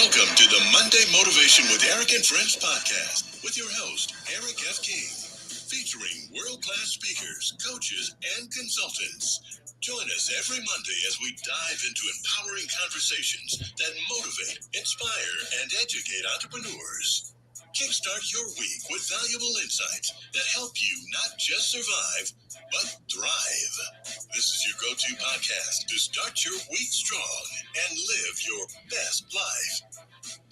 Welcome to the Monday Motivation with Eric and Friends podcast with your host, Eric F. King, featuring world-class speakers, coaches, and consultants. Join us every Monday as we dive into empowering conversations that motivate, inspire, and educate entrepreneurs. Kickstart your week with valuable insights that help you not just survive, but thrive. This is your go-to podcast to start your week strong and live your best life.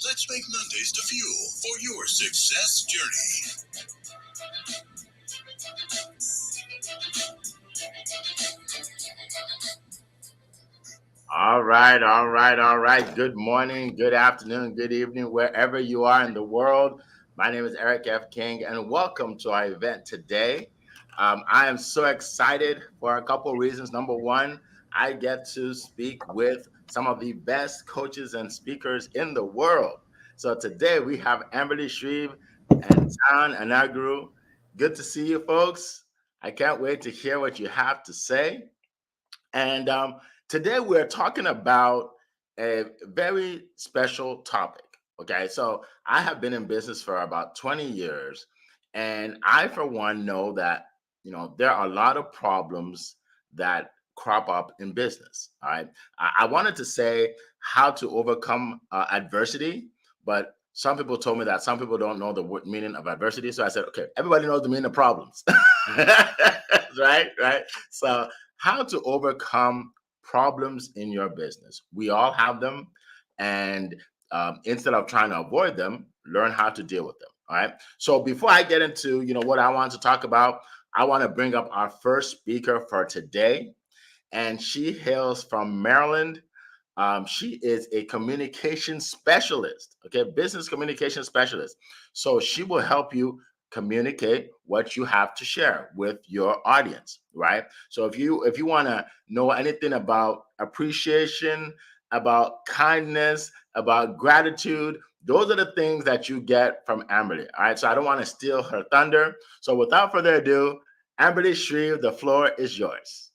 Let's make Mondays the fuel for your success journey. All right, all right, all right. Good morning, good afternoon, good evening, wherever you are in the world. My name is Eric F. King, and welcome to our event today. I am so excited for a couple of reasons. Number one, I get to speak with some of the best coaches and speakers in the world. So today we have Amberly Shreve and Tan Anaguru. Good to see you, folks. I can't wait to hear what you have to say. And today we're talking about a very special topic. Okay, so I have been in business for about 20 years, and I, for one, know that there are a lot of problems that crop up in business. All right, I wanted to say how to overcome adversity, but some people told me that some people don't know the meaning of adversity. So I said, okay, everybody knows the meaning of problems, right? Right. So how to overcome problems in your business. We all have them. And instead of trying to avoid them, learn how to deal with them. All right. So before I get into, what I want to talk about, I want to bring up our first speaker for today. And she hails from Maryland. She is a communication specialist, okay, business communication specialist. So she will help you communicate what you have to share with your audience, right? So if you want to know anything about appreciation, about kindness, about gratitude, those are the things that you get from Amberly. All right. So I don't want to steal her thunder. So without further ado, Amberly Shreve, the floor is yours.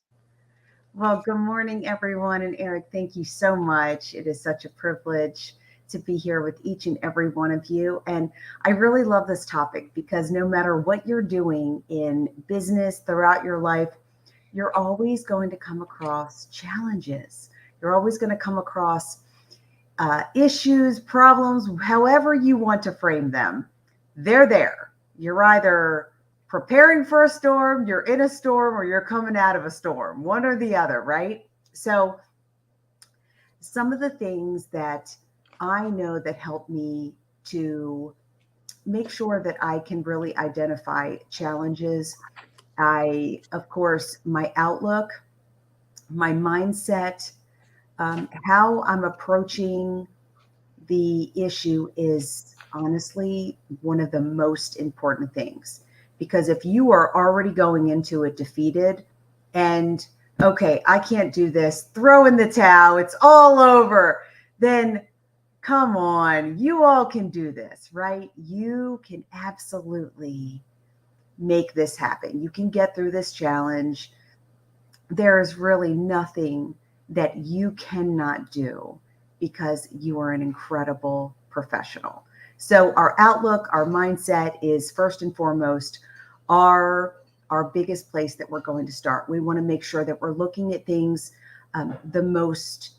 Well, good morning, everyone. And Eric, thank you so much. It is such a privilege to be here with each and every one of you. And I really love this topic because no matter what you're doing in business throughout your life, you're always going to come across challenges. You're always going to come across issues, problems, however you want to frame them. They're there. You're either preparing for a storm, you're in a storm, or you're coming out of a storm, one or the other, right? So, some of the things that I know that help me to make sure that I can really identify challenges. Of course, my outlook, my mindset, how I'm approaching the issue is honestly one of the most important things. Because if you are already going into it defeated and, okay, I can't do this, throw in the towel, it's all over, then come on, you all can do this, right? You can absolutely make this happen. You can get through this challenge. There is really nothing that you cannot do because you are an incredible professional. So our outlook, our mindset is first and foremost our biggest place that we're going to start. We want to make sure that we're looking at things the most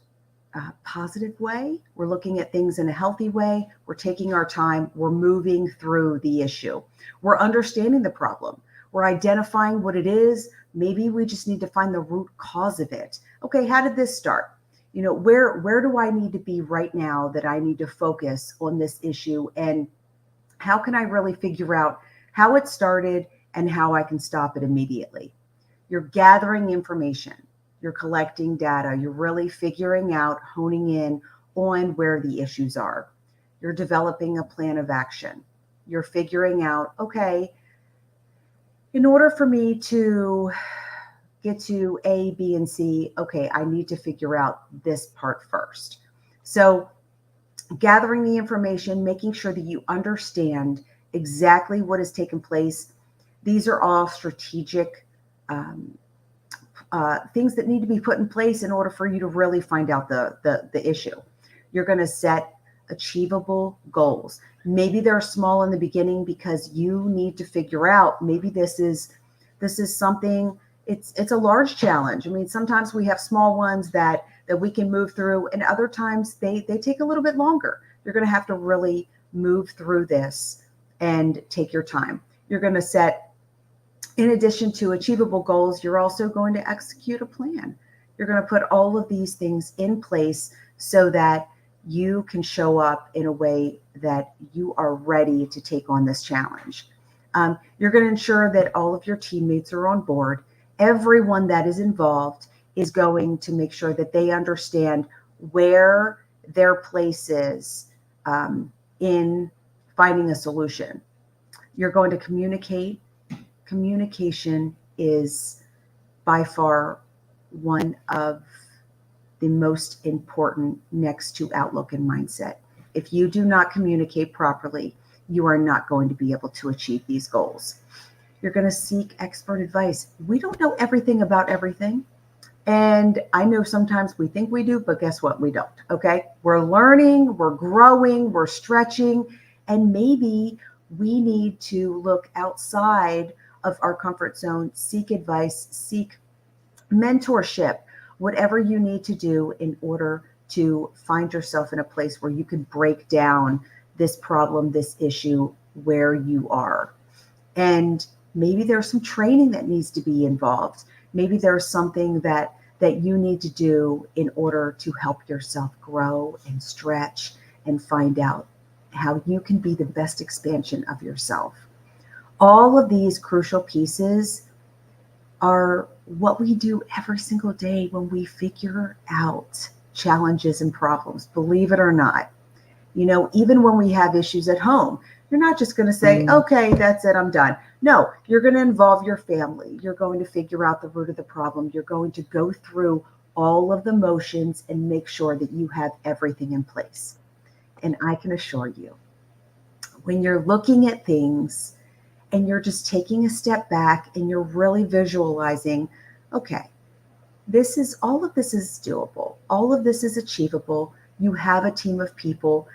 positive way. We're looking at things in a healthy way. We're taking our time. We're moving through the issue. We're understanding the problem. We're identifying what it is. Maybe we just need to find the root cause of it. Okay, how did this start? Where do I need to be right now that I need to focus on this issue? And how can I really figure out how it started and how I can stop it immediately? You're gathering information. You're collecting data. You're really figuring out, honing in on where the issues are. You're developing a plan of action. You're figuring out, okay, in order for me to get to A, B, and C, okay, I need to figure out this part first. So, gathering the information, making sure that you understand exactly what has taken place. These are all strategic things that need to be put in place in order for you to really find out the issue. You're going to set achievable goals. Maybe they're small in the beginning because you need to figure out, maybe this is something, it's a large challenge. I mean, sometimes we have small ones that we can move through, and other times they take a little bit longer. You're going to have to really move through this and take your time. You're going to set, in addition to achievable goals, you're also going to execute a plan. You're going to put all of these things in place so that you can show up in a way that you are ready to take on this challenge. You're going to ensure that all of your teammates are on board. Everyone that is involved is going to make sure that they understand where their place is in finding a solution. You're going to communicate. Communication is by far one of the most important next to outlook and mindset. If you do not communicate properly, you are not going to be able to achieve these goals. You're going to seek expert advice. We don't know everything about everything. And I know sometimes we think we do, but guess what? We don't. Okay. We're learning, we're growing, we're stretching, and maybe we need to look outside of our comfort zone, seek advice, seek mentorship, whatever you need to do in order to find yourself in a place where you can break down this problem, this issue where you are. And maybe there's some training that needs to be involved. Maybe there's something that you need to do in order to help yourself grow and stretch and find out how you can be the best expansion of yourself. All of these crucial pieces are what we do every single day when we figure out challenges and problems, believe it or not. Even when we have issues at home, you're not just going to say, okay, that's it, I'm done. No, you're going to involve your family. You're going to figure out the root of the problem. You're going to go through all of the motions and make sure that you have everything in place. And I can assure you, when you're looking at things and you're just taking a step back and you're really visualizing, okay, all of this is doable. All of this is achievable. You have a team of people.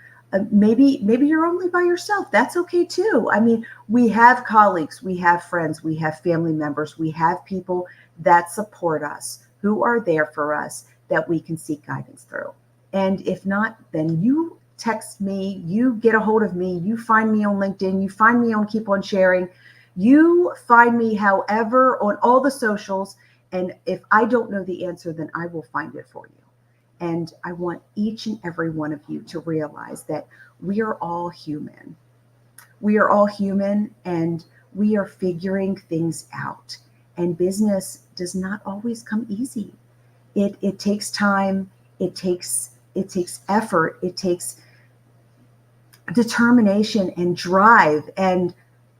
Maybe you're only by yourself. That's okay too. I mean, we have colleagues, we have friends, we have family members, we have people that support us, who are there for us, that we can seek guidance through. And if not, then you text me, you get a hold of me, you find me on LinkedIn, you find me on Keep On Sharing, you find me however on all the socials. And if I don't know the answer, then I will find it for you. And I want each and every one of you to realize that we are all human. We are all human, and we are figuring things out. And business does not always come easy. It takes time. It takes effort. It takes determination and drive. And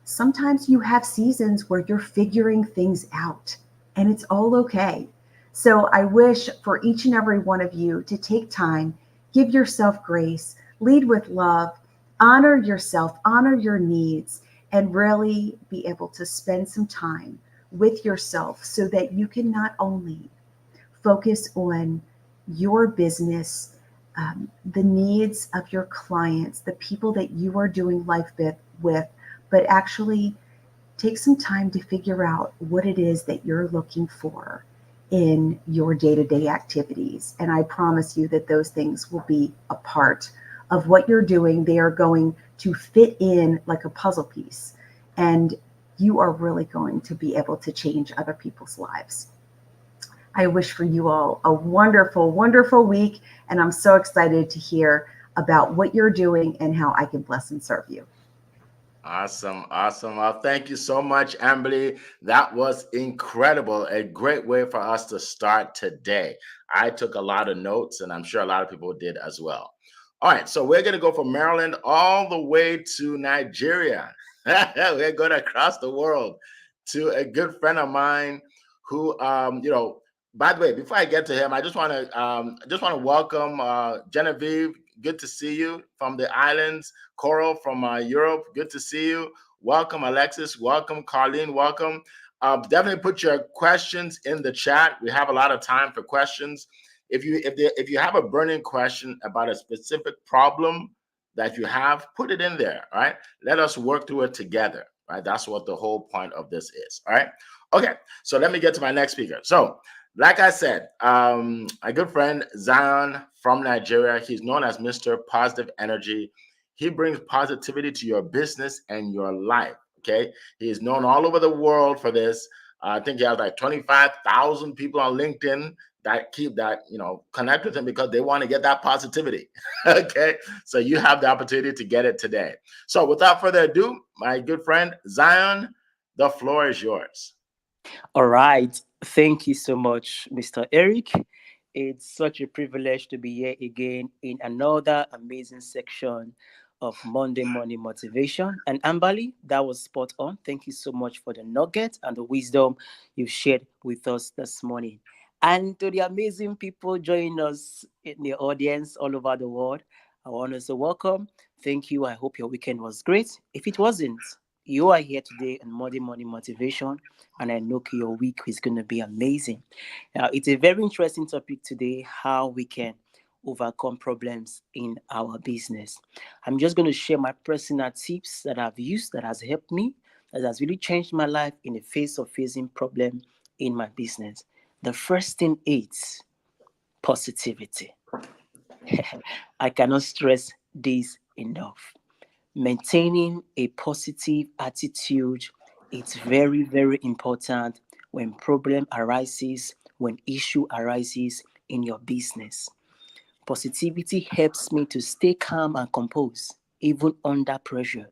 sometimes you have seasons where you're figuring things out, and it's all okay. So I wish for each and every one of you to take time, give yourself grace, lead with love, honor yourself, honor your needs, and really be able to spend some time with yourself so that you can not only focus on your business, the needs of your clients, the people that you are doing life with, but actually take some time to figure out what it is that you're looking for in your day-to-day activities. And I promise you that those things will be a part of what you're doing. They are going to fit in like a puzzle piece, and you are really going to be able to change other people's lives. I wish for you all a wonderful, wonderful week, and I'm so excited to hear about what you're doing and how I can bless and serve you. Awesome. Well, thank you so much, Amberly. That was incredible. A great way for us to start today. I took a lot of notes, and I'm sure a lot of people did as well. All right, so we're going to go from Maryland all the way to Nigeria. We're going across the world to a good friend of mine who, by the way, before I get to him, I just want to welcome Genevieve. Good to see you from the islands. Coral from Europe. Good to see you. Welcome, Alexis. Welcome, Carlene. Welcome. Definitely put your questions in the chat. We have a lot of time for questions. If you have a burning question about a specific problem that you have, put it in there. All right. Let us work through it together. Right. That's what the whole point of this is. All right. Okay. So let me get to my next speaker. So, like I said, my good friend Zion from Nigeria, he's known as Mr. Positive Energy. He brings positivity to your business and your life. Okay. He is known all over the world for this. I think he has like 25,000 people on LinkedIn that connect with him because they want to get that positivity. Okay. So you have the opportunity to get it today. So without further ado, my good friend Zion, the floor is yours. All right. Thank you so much, Mr. Eric. It's such a privilege to be here again in another amazing section of Monday Morning Motivation. And Ambali, that was spot on. Thank you so much for the nugget and the wisdom you've shared with us this morning. And to the amazing people joining us in the audience all over the world, I want to say welcome. Thank you. I hope your weekend was great. If it wasn't, you are here today on Monday Morning Motivation, and I know your week is going to be amazing. Now, it's a very interesting topic today, how we can overcome problems in our business. I'm just going to share my personal tips that I've used that has helped me, that has really changed my life in the face of facing problem in my business. The first thing is positivity. I cannot stress this enough. Maintaining a positive attitude, it's very, very important when problem arises, when issue arises in your business. Positivity helps me to stay calm and composed even under pressure.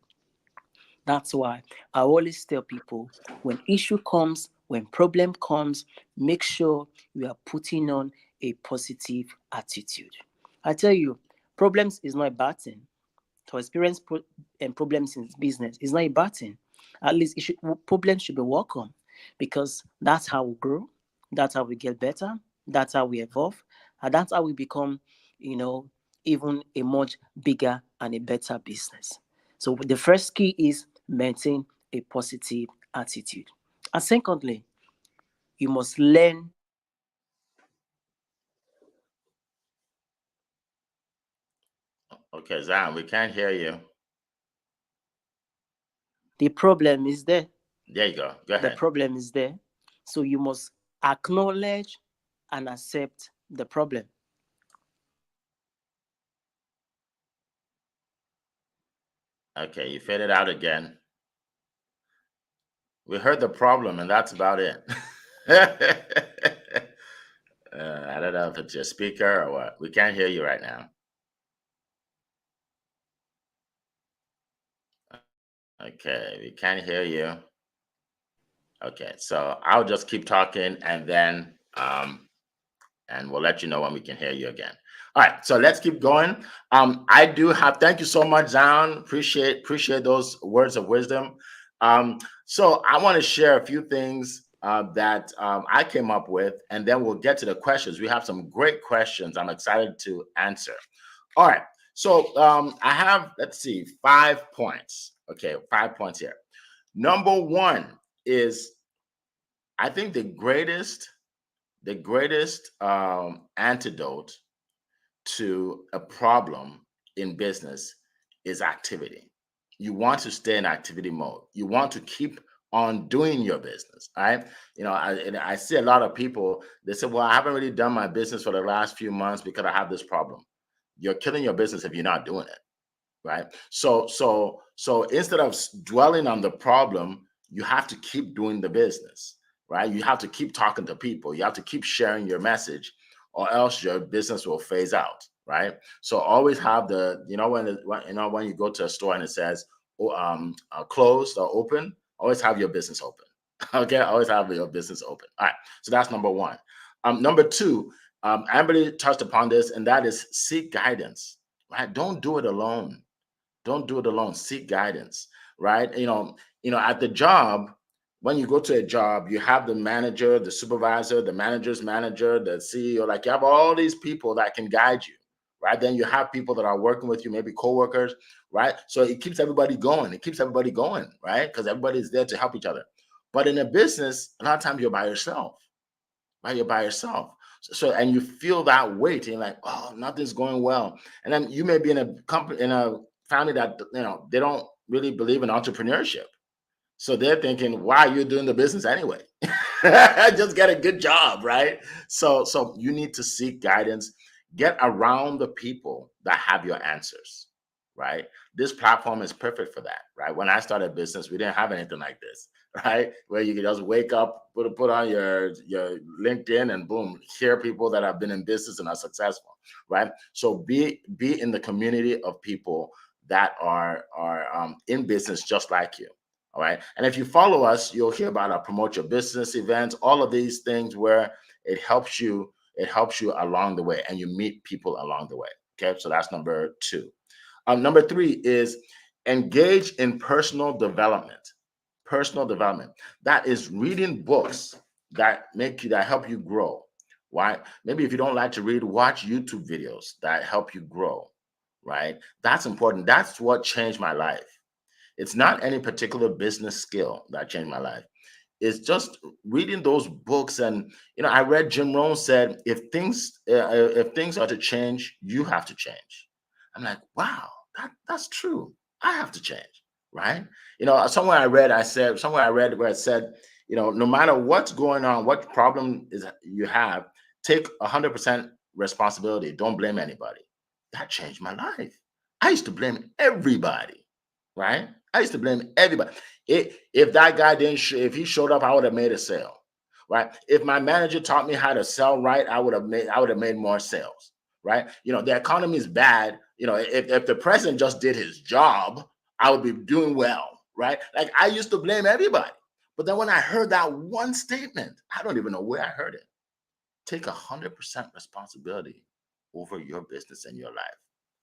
That's why I always tell people, when issue comes, when problem comes, make sure you are putting on a positive attitude. I tell you, problems is not a bad thing. To experience problems in business is not a bad thing. At least problems should be welcome, because that's how we grow, that's how we get better, that's how we evolve, and that's how we become, you know, even a much bigger and a better business. So the first key is maintain a positive attitude. And secondly, you must learn. Okay, Zion, we can't hear you. The problem is there. There you go. Go The ahead. problem is there. So you must acknowledge and accept the problem. Okay, you faded out again. We heard the problem, and that's about it. I don't know if it's your speaker or what. We can't hear you right now. Okay, we can't hear you. Okay, so I'll just keep talking, and then and we'll let you know when we can hear you again. All right, so let's keep going. I do have. Thank you so much, Zion. Appreciate those words of wisdom. So I want to share a few things that I came up with, and then we'll get to the questions. We have some great questions. I'm excited to answer. All right. So I have, let's see, 5 points. Okay, 5 points here. Number one is, I think the greatest antidote to a problem in business is activity. You want to stay in activity mode. You want to keep on doing your business. All right. I see a lot of people, they say, well, I haven't really done my business for the last few months because I have this problem. You're killing your business if you're not doing it. Right. So instead of dwelling on the problem, you have to keep doing the business. Right. You have to keep talking to people. You have to keep sharing your message, or else your business will phase out. Right. So always have when you go to a store and it says closed or open, always have your business open. Okay. Always have your business open. All right. So that's number one. Number two, Amberly touched upon this, and that is seek guidance. Right. Don't do it alone. Don't do it alone. Seek guidance, right? At the job, when you go to a job, you have the manager, the supervisor, the manager's manager, the CEO. Like, you have all these people that can guide you, right? Then you have people that are working with you, maybe coworkers, right? So it keeps everybody going. It keeps everybody going, right? Because everybody's there to help each other. But in a business, a lot of times you're by yourself, right? You're by yourself. So and you feel that weight, and you're like, oh, nothing's going well. And then you may be in a company, in a family that, they don't really believe in entrepreneurship. So they're thinking, why are you doing the business anyway? Just get a good job, right? So you need to seek guidance. Get around the people that have your answers, right? This platform is perfect for that, right? When I started business, we didn't have anything like this, right? Where you could just wake up, put on your LinkedIn, and boom, hear people that have been in business and are successful, right? So be in the community of people that are in business just like you. All right. And if you follow us, you'll hear about our promote your business events, all of these things where it helps you along the way, and you meet people along the way. Okay. So that's number 2. Number 3 is engage in personal development. Personal development. That is reading books that help you grow. Right? Maybe if you don't like to read, watch YouTube videos that help you grow. Right? That's important. That's what changed my life. It's not any particular business skill that changed my life. It's just reading those books. And I read Jim Rohn said, if things are to change, you have to change. I'm like, wow, that's true. I have to change, right? Somewhere I read where it said, no matter what's going on, what problem is you have, take 100% responsibility. Don't blame anybody. That changed my life. I used to blame everybody, right? I used to blame everybody. If that guy if he showed up, I would have made a sale, right? If my manager taught me how to sell right, I would have made more sales, right? The economy is bad. If the president just did his job, I would be doing well, right? Like, I used to blame everybody. But then when I heard that one statement, I don't even know where I heard it. Take 100% responsibility over your business and your life.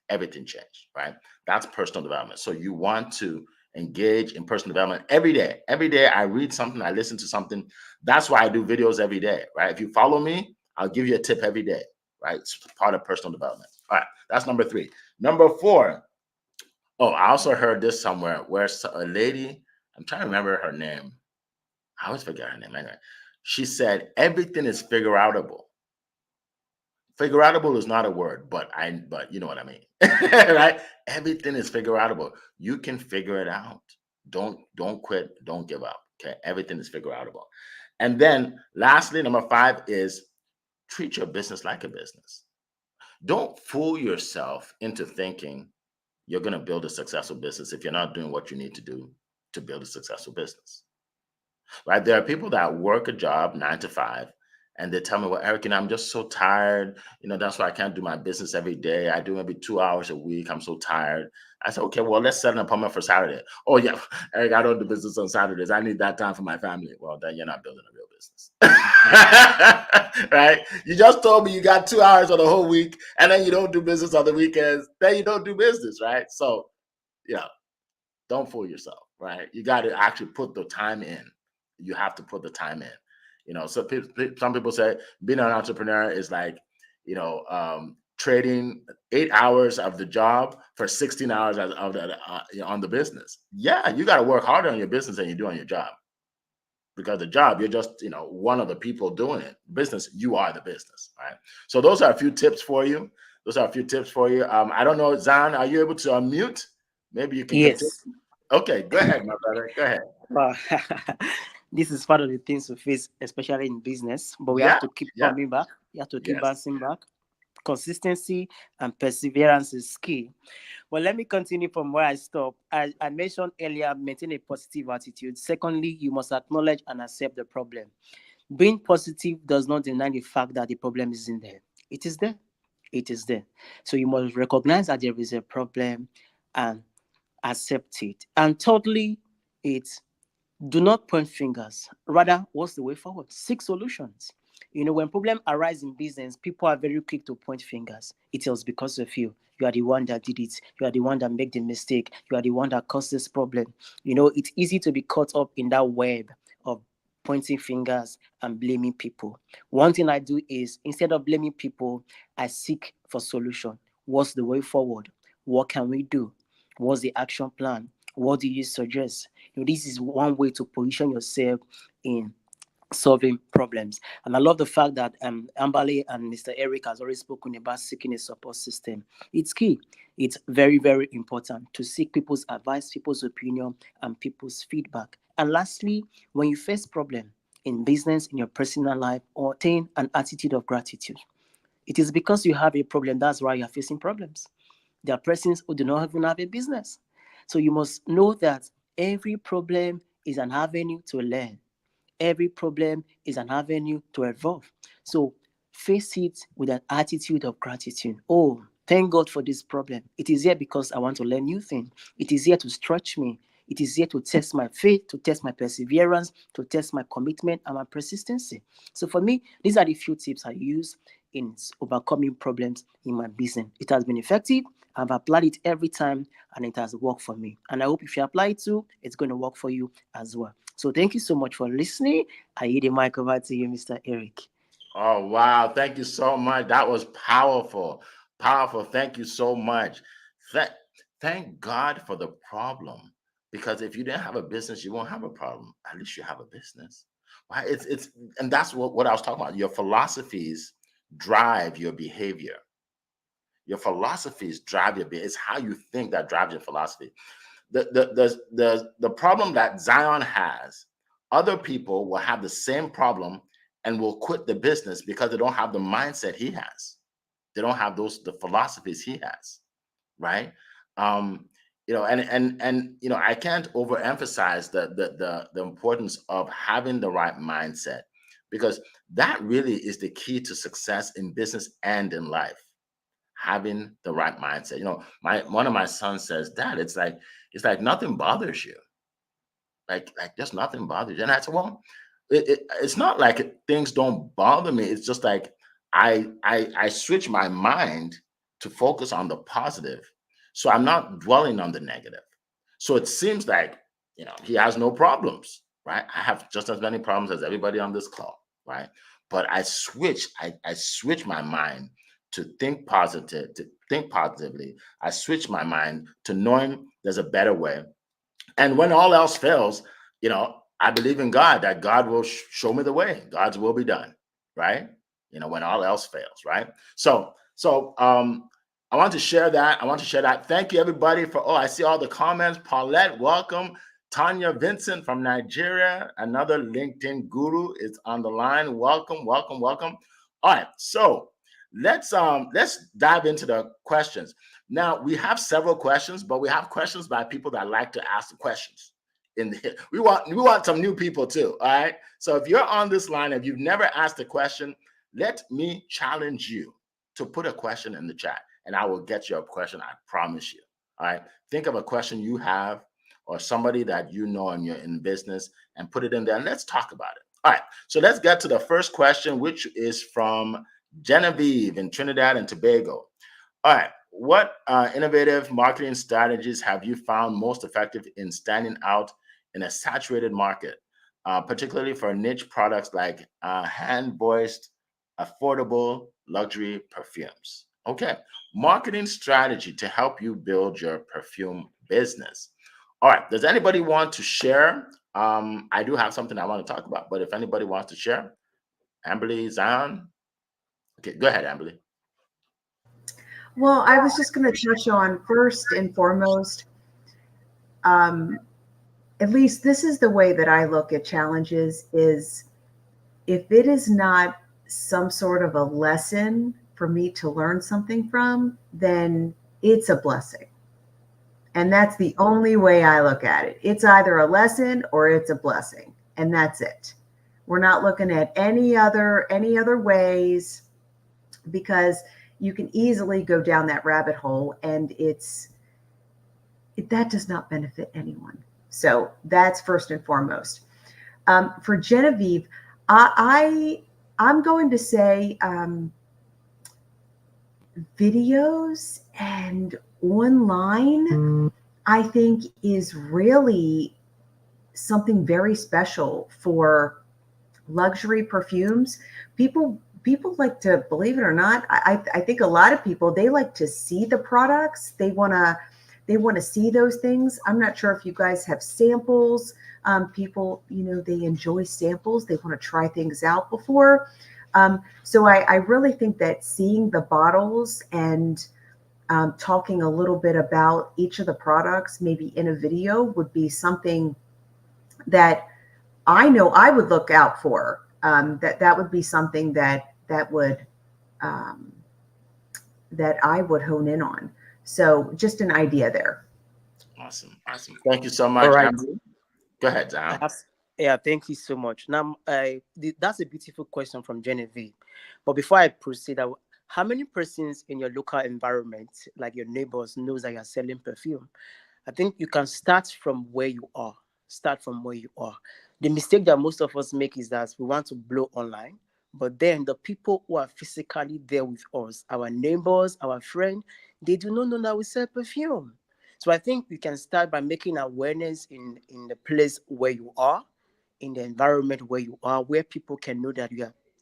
Everything changed, right? That's personal development. So you want to engage in personal development every day. Every day I read something, I listen to something. That's why I do videos every day, right? If you follow me, I'll give you a tip every day, right? It's part of personal development. All right, that's number 3. Number 4. Oh, I also heard this somewhere where a lady, I'm trying to remember her name. I always forget her name anyway. She said, everything is figure outable. Figure outable is not a word, but you know what I mean, right? Everything is figure outable. You can figure it out. Don't quit. Don't give up. Okay, everything is figure outable. And then, lastly, number 5 is treat your business like a business. Don't fool yourself into thinking you're going to build a successful business if you're not doing what you need to do to build a successful business. Right? There are people that work a job 9 to 5, and they tell me, well, Eric, I'm just so tired. That's why I can't do my business every day. I do maybe 2 hours a week. I'm so tired. I said, okay, well, let's set an appointment for Saturday. Oh, yeah, Eric, I don't do business on Saturdays. I need that time for my family. Well, then you're not building a real business. Right? You just told me you got 2 hours on the whole week, and then you don't do business on the weekends. Then you don't do business, right? So, don't fool yourself, right? You got to actually put the time in. You have to put the time in. So some people say being an entrepreneur is like, trading 8 hours of the job for 16 hours on the business. Yeah, you got to work harder on your business than you do on your job. Because the job, you're just, one of the people doing it. Business, you are the business, right? So those are a few tips for you. I don't know, Zan, are you able to unmute? Maybe you can continue. Yes. Okay, go ahead, my brother. Go ahead. Well, this is part of the things we face, especially in business. But we have to keep coming back. You have to keep bouncing back. Consistency and perseverance is key. Well, let me continue from where I stopped. I mentioned earlier, maintain a positive attitude. Secondly, you must acknowledge and accept the problem. Being positive does not deny the fact that the problem isn't there. It is there. It is there. So you must recognize that there is a problem and accept it. And thirdly, it's do not point fingers. Rather, what's the way forward? Seek solutions. When problems arise in business, people are very quick to point fingers. It was because of you. You are the one that did it. You are the one that made the mistake. You are the one that caused this problem. It's easy to be caught up in that web of pointing fingers and blaming people. One thing I do is, instead of blaming people, I seek for solution. What's the way forward? What can we do? What's the action plan? What do you suggest? This is one way to position yourself in solving problems. And I love the fact that Ambali and Mr. Eric has already spoken about seeking a support system. It's key. It's very, very important to seek people's advice, people's opinion, and people's feedback. And lastly, when you face problem in business, in your personal life, or attain an attitude of gratitude. It is because you have a problem, that's why you're facing problems. There are persons who do not even have a business. So you must know that every problem is an avenue to learn. Every problem is an avenue to evolve. So face it with an attitude of gratitude. Oh, thank God for this problem. It is here because I want to learn new things. It is here to stretch me. It is here to test my faith, to test my perseverance, to test my commitment and my persistency. So for me, these are the few tips I use in overcoming problems in my business. It has been effective. I've applied it every time and it has worked for me. And I hope if you apply it too, it's going to work for you as well. So thank you so much for listening. I yield the mic over to you, Mr. Eric. Oh, wow. Thank you so much. That was powerful. Powerful. Thank you so much. Thank God for the problem. Because if you didn't have a business, you won't have a problem. At least you have a business. Right? And that's what I was talking about. Your philosophies drive your behavior. Your philosophies drive your behavior. It's how you think that drives your philosophy. The problem that Zion has, other people will have the same problem and will quit the business because they don't have the mindset he has. They don't have the philosophies he has, right? I can't overemphasize the importance of having the right mindset, because that really is the key to success in business and in life. Having the right mindset. One of my sons says, "Dad, it's like nothing bothers you. Like just nothing bothers you." And I said, "Well, it's not like things don't bother me. It's just like I switch my mind to focus on the positive, so I'm not dwelling on the negative. So it seems like he has no problems, right? I have just as many problems as everybody on this call, right? But I switch my mind to think positively. I switch my mind to knowing there's a better way. And when all else fails, I believe in God, that God will show me the way. God's will be done, right? When all else fails, right? So I want to share that. Thank you, everybody, for, I see all the comments. Paulette, welcome. Tanya Vincent from Nigeria, another LinkedIn guru, is on the line. Welcome. All right, so let's dive into the questions. Now, we have several questions, but we have questions by people that like to ask the questions. We want some new people too, all right? So if you're on this line, if you've never asked a question, let me challenge you to put a question in the chat, and I will get your question, I promise you, all right? Think of a question you have or somebody that you know and you're in business, and put it in there, and let's talk about it. All right, so let's get to the first question, which is from Genevieve in Trinidad and Tobago. All right, what innovative marketing strategies have you found most effective in standing out in a saturated market, particularly for niche products like hand-voiced, affordable luxury perfumes? Okay, marketing strategy to help you build your perfume business. All right, does anybody want to share? I do have something I want to talk about, but if anybody wants to share, Amberly, Zion. Okay, go ahead, Amberly. Well, I was just going to touch on, first and foremost, at least this is the way that I look at challenges, is if it is not some sort of a lesson for me to learn something from, then it's a blessing. And that's the only way I look at it. It's either a lesson or it's a blessing, and that's it. We're not looking at any other ways, because you can easily go down that rabbit hole, and that does not benefit anyone. So that's first and foremost. For Genevieve, I'm going to say videos and online, I think, is really something very special for luxury perfumes. People like to, believe it or not, I think a lot of people, they like to see the products. They want to they want to see those things. I'm not sure if you guys have samples. People, they enjoy samples. They want to try things out before. So I really think that seeing the bottles and talking a little bit about each of the products, maybe in a video, would be something that I know I would look out for. That would be something that would um, that I would hone in on. So just an idea there. Awesome. Thank you so All much. right. Go ahead, I Zam. have, yeah, thank you so much. Now, that's a beautiful question from Genevieve. But before I proceed, how many persons in your local environment, like your neighbors, knows that you're selling perfume? I think you can start from where you are. Start from where you are. The mistake that most of us make is that we want to blow online, but then the people who are physically there with us, our neighbors, our friends, they do not know that we sell perfume. So I think you can start by making awareness in the place where you are, in the environment where you are, where people can know that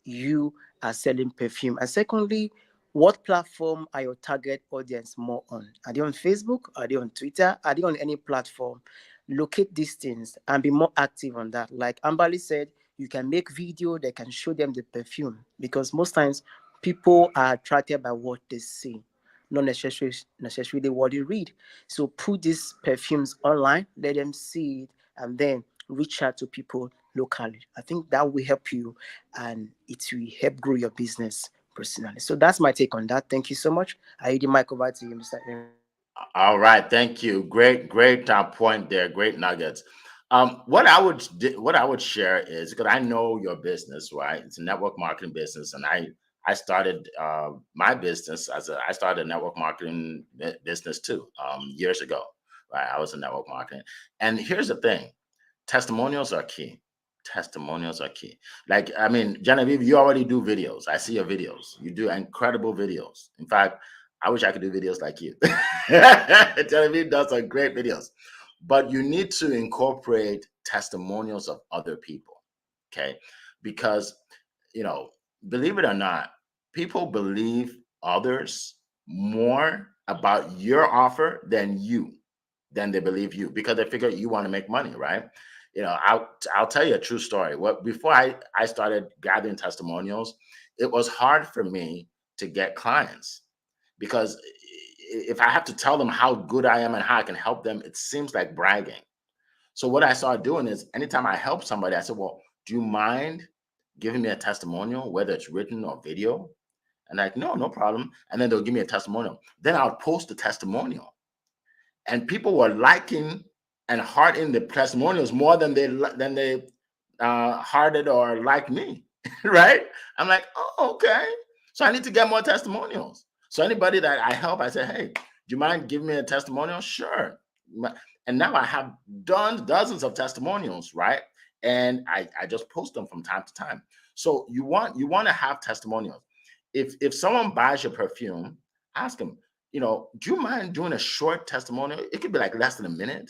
you are selling perfume. And secondly, what platform are your target audience more on? Are they on Facebook? Are they on Twitter? Are they on any platform? Locate these things and be more active on that. Like Amberly said, you can make video that can show them the perfume, because most times people are attracted by what they see, not necessarily what they read. So put these perfumes online, let them see it, and then reach out to people locally. I think that will help you, and it will help grow your business personally. So that's my take on that. Thank you so much. I yield the mic over to you, Mr. Aaron. All right, thank you. Great point there. Great nuggets. What I would share is, because I know your business, right? It's a network marketing business, and I started my business I started a network marketing business too, years ago. Right, I was in network marketing, and here's the thing: testimonials are key. Testimonials are key. Like, I mean, Genevieve, you already do videos. I see your videos. You do incredible videos. In fact, I wish I could do videos like you. Genevieve does some great videos. But you need to incorporate testimonials of other people. Okay. Because, you know, believe it or not, people believe others more about your offer than they believe you, because they figure you want to make money, right? I'll tell you a true story. What Before I started gathering testimonials, it was hard for me to get clients, because if I have to tell them how good I am and how I can help them, it seems like bragging. So what I started doing is, anytime I help somebody, I said, well, do you mind giving me a testimonial, whether it's written or video? And like, no, no problem. And then they'll give me a testimonial. Then I'll post the testimonial, and people were liking and hearting the testimonials more than they hearted or liked me, right? I'm like, oh, okay. So I need to get more testimonials. So anybody that I help, I say, hey, do you mind giving me a testimonial? Sure. And now I have done dozens of testimonials, right? And I just post them from time to time. So you want to have testimonials. If someone buys your perfume, ask them, do you mind doing a short testimonial? It could be like less than a minute,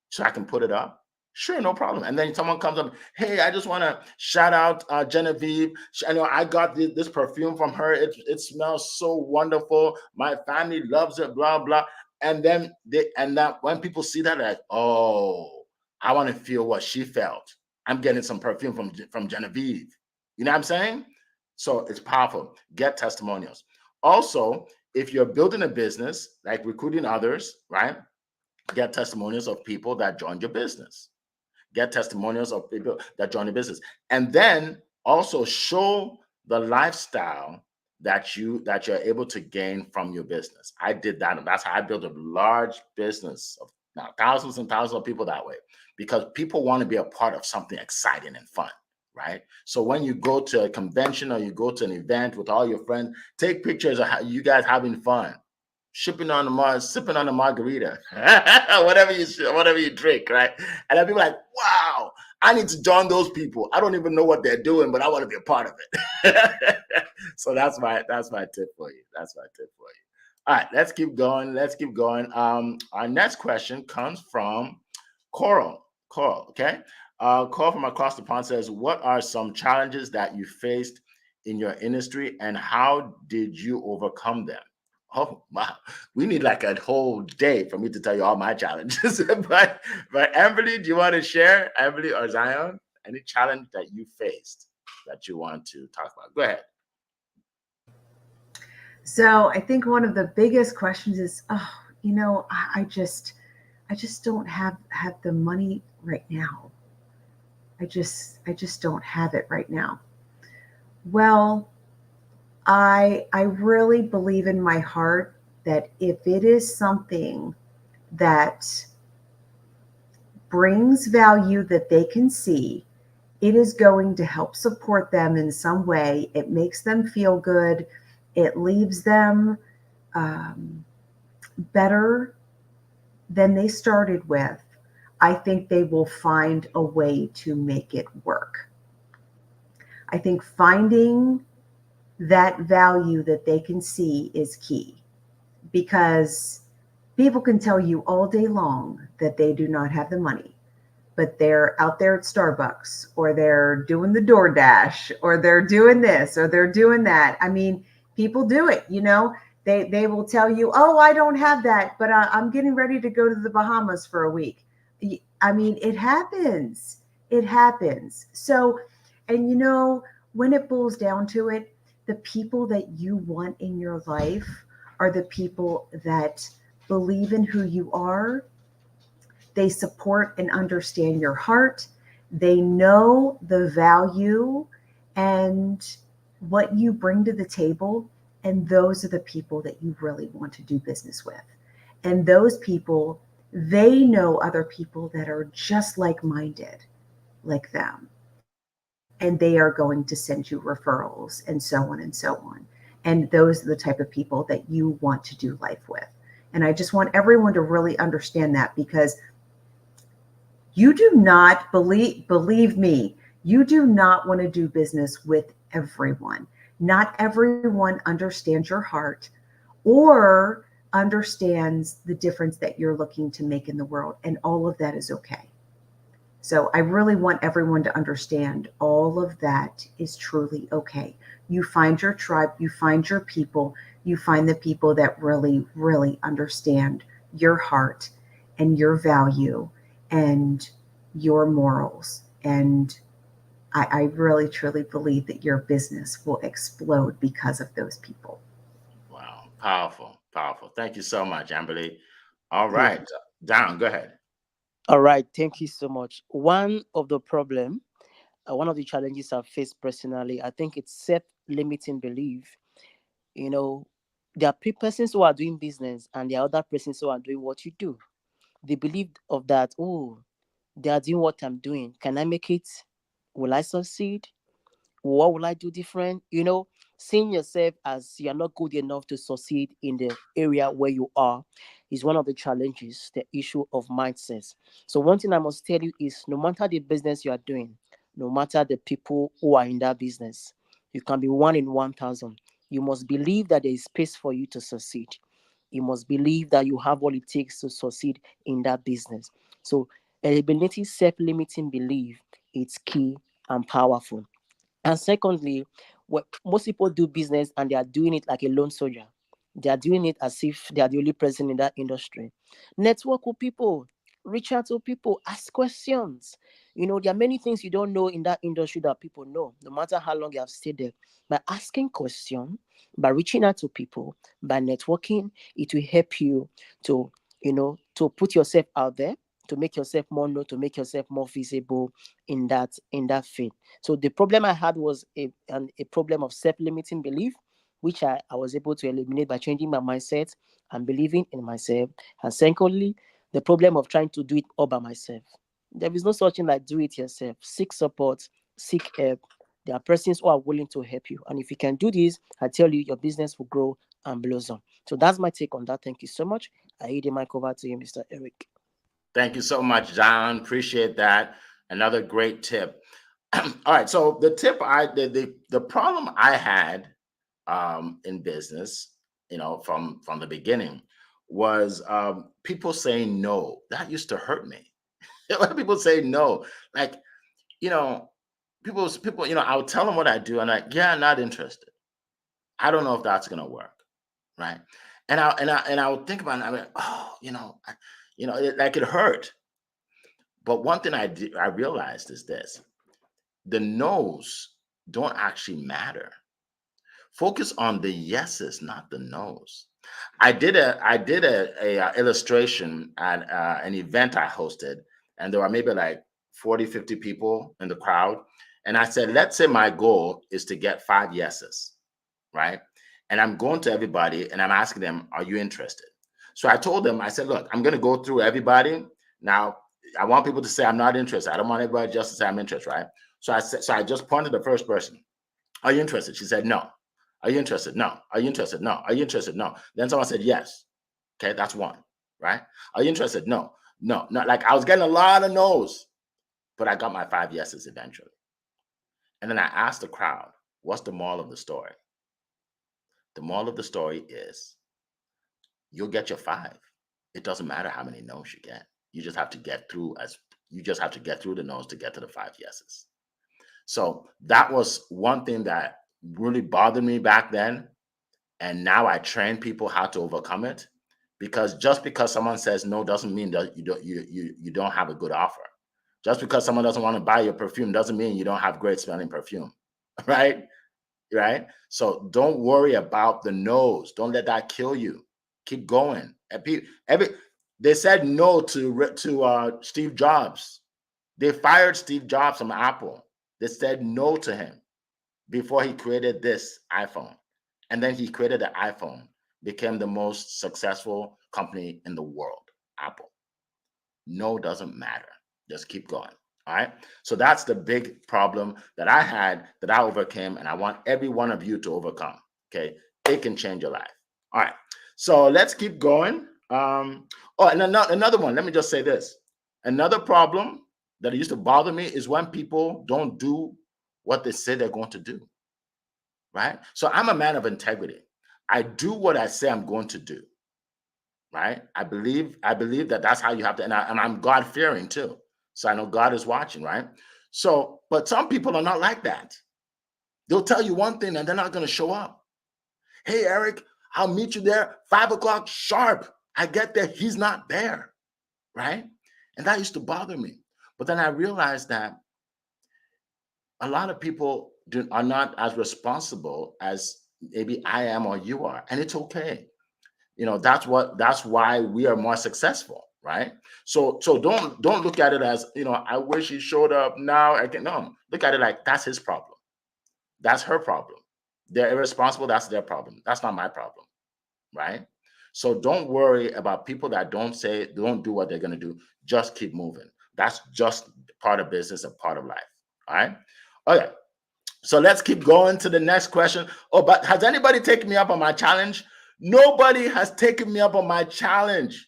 so I can put it up. Sure, no problem. And then someone comes up, hey, I just want to shout out Genevieve. I know I got this perfume from her. It smells so wonderful. My family loves it, blah, blah. And then that when people see that, they're like, oh, I want to feel what she felt. I'm getting some perfume from Genevieve. You know what I'm saying? So it's powerful. Get testimonials. Also, if you're building a business, like recruiting others, right? Get testimonials of people that joined your business. Get testimonials of people that joined your business. And then also show the lifestyle that you're able to gain from your business. I did that. And that's how I built a large business of now thousands and thousands of people that way, because people want to be a part of something exciting and fun. Right. So when you go to a convention or you go to an event with all your friends, take pictures of how you guys having fun, sipping on a margarita, whatever you drink, right? And then people are like, wow, I need to join those people. I don't even know what they're doing, but I want to be a part of it. So that's my tip for you. That's my tip for you. All right, let's keep going. Our next question comes from Coral. Okay. Coral from across the pond says, what are some challenges that you faced in your industry, and how did you overcome them? Oh wow, we need like a whole day for me to tell you all my challenges. but Amberly, do you want to share, Amberly or Zion, any challenge that you faced that you want to talk about? Go ahead. So I think one of the biggest questions is, oh, I just don't have the money right now. I just don't have it right now. Well, I really believe in my heart that if it is something that brings value that they can see, it is going to help support them in some way. It makes them feel good. It leaves them um, better than they started with. I think they will find a way to make it work. I think finding that value that they can see is key, because people can tell you all day long that they do not have the money, but they're out there at Starbucks, or they're doing the DoorDash, or they're doing this, or they're doing that. I mean, people do it, they will tell you, oh, I don't have that, but I'm getting ready to go to the Bahamas for a week. I mean, it happens. It happens. So, and when it boils down to it, the people that you want in your life are the people that believe in who you are. They support and understand your heart. They know the value and what you bring to the table. And those are the people that you really want to do business with. And those people, they know other people that are just like minded, like them. And they are going to send you referrals and so on and so on. And those are the type of people that you want to do life with. And I just want everyone to really understand that, because you do not believe me, you do not want to do business with everyone. Not everyone understands your heart or understands the difference that you're looking to make in the world. And all of that is okay. So I really want everyone to understand all of that is truly okay. You find your tribe, you find your people, you find the people that really, really understand your heart and your value and your morals. And I really, truly believe that your business will explode because of those people. Wow, powerful, powerful. Thank you so much, Amberly. All Yeah. right, Down. Go ahead. All right. Thank you so much. One of the challenges I've faced personally, I think it's self-limiting belief. You know, there are persons who are doing business and there are other persons who are doing what you do. They believe of that, oh, they are doing what I'm doing. Can I make it? Will I succeed? What will I do different? Seeing yourself as you're not good enough to succeed in the area where you are is one of the challenges, the issue of mindsets. So, one thing I must tell you is no matter the business you are doing, no matter the people who are in that business, you can be one in 1,000. You must believe that there is space for you to succeed. You must believe that you have what it takes to succeed in that business. So, eliminating self limiting belief is key and powerful. And secondly, what most people do business and they are doing it like a lone soldier. They are doing it as if they are the only person in that industry. Network with people, reach out to people, ask questions. There are many things you don't know in that industry that people know, no matter how long you have stayed there. By asking questions, by reaching out to people, by networking, it will help you to, to put yourself out there, to make yourself more known, to make yourself more visible in that field. So the problem I had was a problem of self-limiting belief, which I was able to eliminate by changing my mindset and believing in myself. And secondly, the problem of trying to do it all by myself. There is no such thing like do it yourself. Seek support, seek help. There are persons who are willing to help you. And if you can do this, I tell you, your business will grow and blossom. So that's my take on that. Thank you so much. I hand the mic over to you, Mr. Eric. Thank you so much, John. Appreciate that. Another great tip. All right. So the tip the problem I had in business, from the beginning was people saying no. That used to hurt me. A lot of people say no. Like, you know, people, I'll tell them what I do and like, yeah, I'm not interested. I don't know if that's gonna work. Right. And I would think about it. I mean, like it hurt. But one thing I realized is this: the no's don't actually matter. Focus on the yeses, not the no's. I did a illustration at an event I hosted, and there were maybe like 40, 50 people in the crowd. And I said, let's say my goal is to get 5 yeses, right? And I'm going to everybody and I'm asking them, are you interested? So I told them, I said, look, I'm going to go through everybody. Now, I want people to say I'm not interested. I don't want everybody just to say I'm interested, right? So I just pointed to the first person. Are you interested? She said, no. Are you interested? No. Are you interested? No. Are you interested? No. Then someone said, yes. Okay, that's one, right? Are you interested? No. No. Not like I was getting a lot of no's, but I got my 5 yeses eventually. And then I asked the crowd, what's the moral of the story? The moral of the story is you'll get your 5. It doesn't matter how many no's you get. You just have to get through the no's to get to the 5 yeses. So that was one thing that really bothered me back then. And now I train people how to overcome it, because just because someone says no doesn't mean that you don't have a good offer. Just because someone doesn't want to buy your perfume doesn't mean you don't have great smelling perfume, right? Right? So don't worry about the no's. Don't let that kill you. Keep going. They said no to Steve Jobs. They fired Steve Jobs from Apple. They said no to him before he created this iPhone. And then he created the iPhone, became the most successful company in the world, Apple. No doesn't matter. Just keep going. All right. So that's the big problem that I had that I overcame, and I want every one of you to overcome. Okay. It can change your life. All right. So let's keep going. And another one. Let me just say this. Another problem that used to bother me is when people don't do what they say they're going to do. Right? So I'm a man of integrity. I do what I say I'm going to do. Right? I believe that that's how you have to, and I'm God-fearing too. So I know God is watching, right? So, but some people are not like that. They'll tell you one thing and they're not going to show up. Hey, Eric, I'll meet you there 5 o'clock sharp. I get there, he's not there. Right? And that used to bother me. But then I realized that a lot of people are not as responsible as maybe I am or you are, and it's okay. That's why we are more successful, right? So don't look at it as, I wish he showed up now. No, look at it like that's his problem. That's her problem. They're irresponsible. That's their problem. That's not my problem, right? So don't worry about people that don't do what they're going to do. Just keep moving. That's just part of business and part of life. All right. Okay. So let's keep going to the next question. Oh, but has anybody taken me up on my challenge? Nobody has taken me up on my challenge.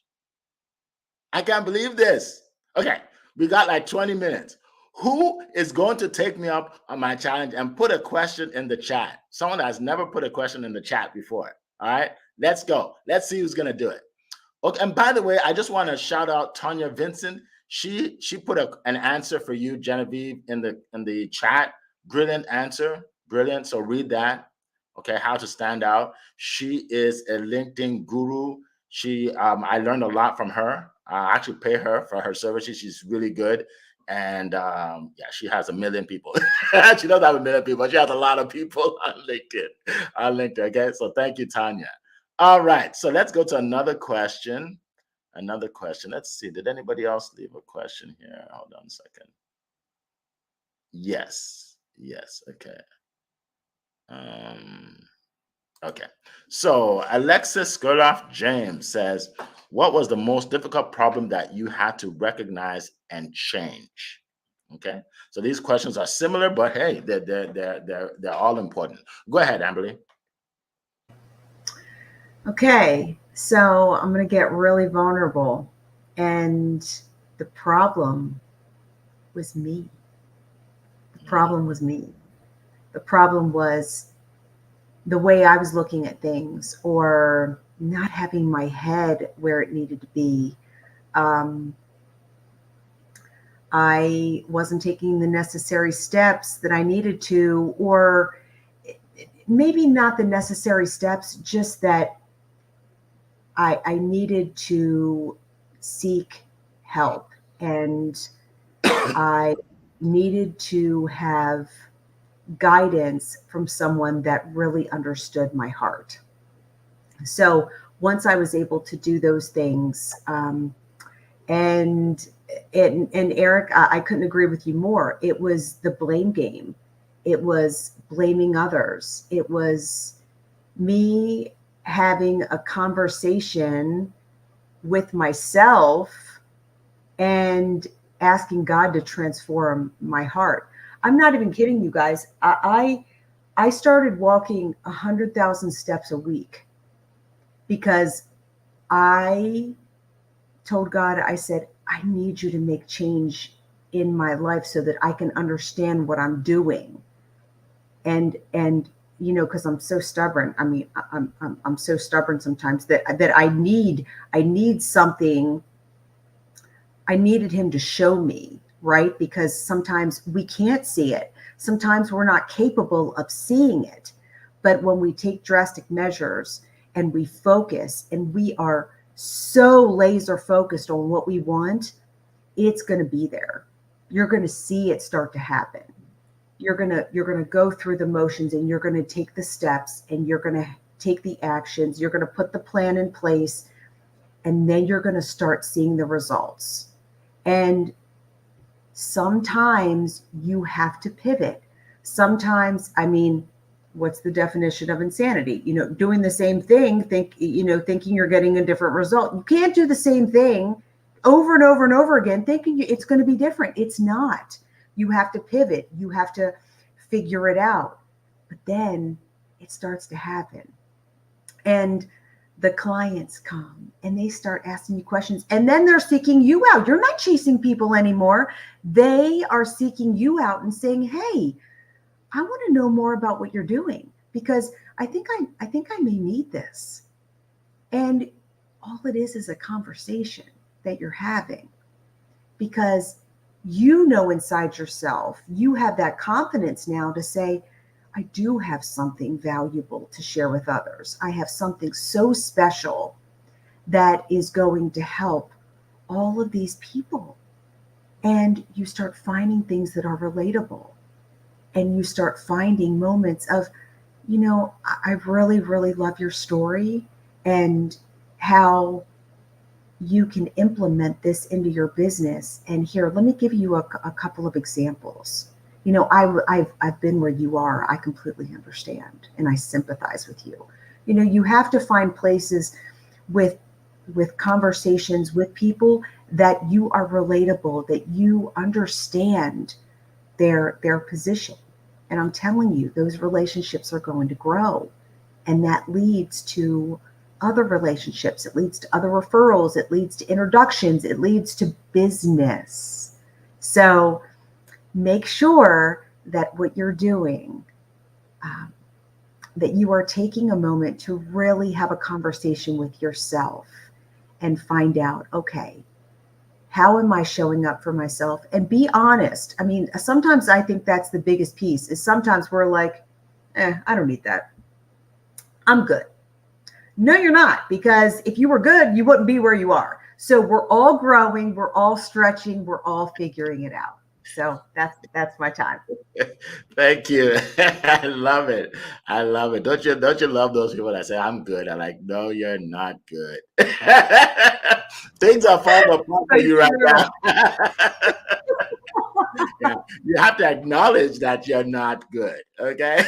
I can't believe this. Okay, we got like 20 minutes. Who is going to take me up on my challenge and put a question in the chat? Someone that has never put a question in the chat before. All right, let's go. Let's see who's going to do it. Okay, and by the way, I just want to shout out Tanya Vincent. She put an answer for you, Genevieve, in the chat. Brilliant answer. Brilliant. So read that. Okay, how to stand out. She is a LinkedIn guru. I learned a lot from her. I actually pay her for her services. She's really good. And she has 1 million people. She doesn't have 1 million people, but she has a lot of people on LinkedIn. Okay, so thank you, Tanya. All right, so let's go to another question. Let's see. Did anybody else leave a question here? Hold on a second. Yes. Okay. Okay. So Alexis Gerloff James says, what was the most difficult problem that you had to recognize and change? Okay. So these questions are similar, but hey, they're all important. Go ahead, Amberly. Okay, so I'm going to get really vulnerable. And the problem was me. The problem was me. The problem was the way I was looking at things, or not having my head where it needed to be. I wasn't taking the necessary steps that I needed to, or maybe not the necessary steps, just that I needed to seek help, and I needed to have guidance from someone that really understood my heart. So once I was able to do those things, and and Eric, I couldn't agree with you more. It was the blame game. It was blaming others. It was me having a conversation with myself and asking God to transform my heart. I'm not even kidding you guys. I started walking 100,000 steps a week because I told God, I said, I need you to make change in my life so that I can understand what I'm doing. And you know, because I'm so stubborn. I mean, I'm so stubborn sometimes that I need something. I needed him to show me, right? Because sometimes we can't see it. Sometimes we're not capable of seeing it. But when we take drastic measures and we focus and we are so laser focused on what we want, it's going to be there. You're going to see it start to happen. You're going to go through the motions, and you're going to take the steps, and you're going to take the actions. You're going to put the plan in place, and then you're going to start seeing the results. And sometimes you have to pivot. Sometimes, I mean, what's the definition of insanity? You know, doing the same thing, thinking you're getting a different result. You can't do the same thing over and over and over again, thinking it's going to be different. It's not. You have to pivot. You have to figure it out. But then it starts to happen. And the clients come and they start asking you questions, and then they're seeking you out. You're not chasing people anymore. They are seeking you out and saying, hey, I want to know more about what you're doing, because I think I may need this. And all it is a conversation that you're having, because you know inside yourself, you have that confidence now to say, I do have something valuable to share with others. I have something so special that is going to help all of these people. And you start finding things that are relatable. And you start finding moments of, you know, I really, really love your story and how you can implement this into your business. And here, let me give you a couple of examples. You know, I've been where you are. I completely understand and I sympathize with you. You know, you have to find places with conversations with people that you are relatable, that you understand their position. And I'm telling you, those relationships are going to grow. And that leads to other relationships. It leads to other referrals. It leads to introductions. It leads to business. So make sure that what you're doing, that you are taking a moment to really have a conversation with yourself and find out, okay, how am I showing up for myself? And be honest. I mean, sometimes I think that's the biggest piece, is sometimes we're like, I don't need that. I'm good. No, you're not, because if you were good, you wouldn't be where you are. So we're all growing, we're all stretching, we're all figuring it out. So that's my time. Thank you. I love it. I love it. Don't you love those people that say I'm good? I'm like, no, you're not good. Things are falling apart for you right now. Yeah, you have to acknowledge that you're not good. Okay.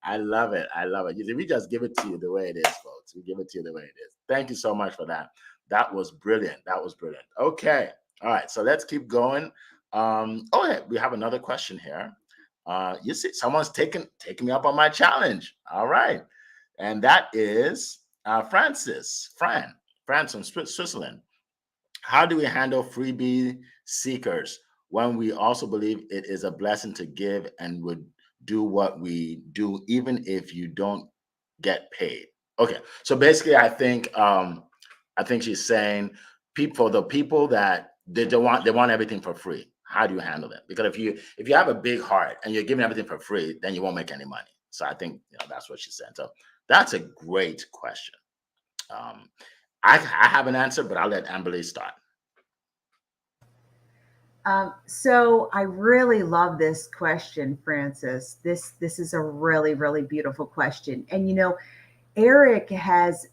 I love it. I love it. We just give it to you the way it is, folks. We give it to you the way it is. Thank you so much for that. That was brilliant. That was brilliant. Okay. All right. So let's keep going. Yeah, we have another question here. You see, someone's taking me up on my challenge. All right. And that is Fran from Switzerland. How do we handle freebie seekers when we also believe it is a blessing to give and would do what we do even if you don't get paid? Okay, so basically, I think she's saying the people that they want everything for free. How do you handle that? Because if you have a big heart and you're giving everything for free, then you won't make any money. So I think that's what she's saying. So that's a great question. Um, I have an answer, but I'll let Amberly start. So I really love this question, Francis. This is a really, really beautiful question. And Eric has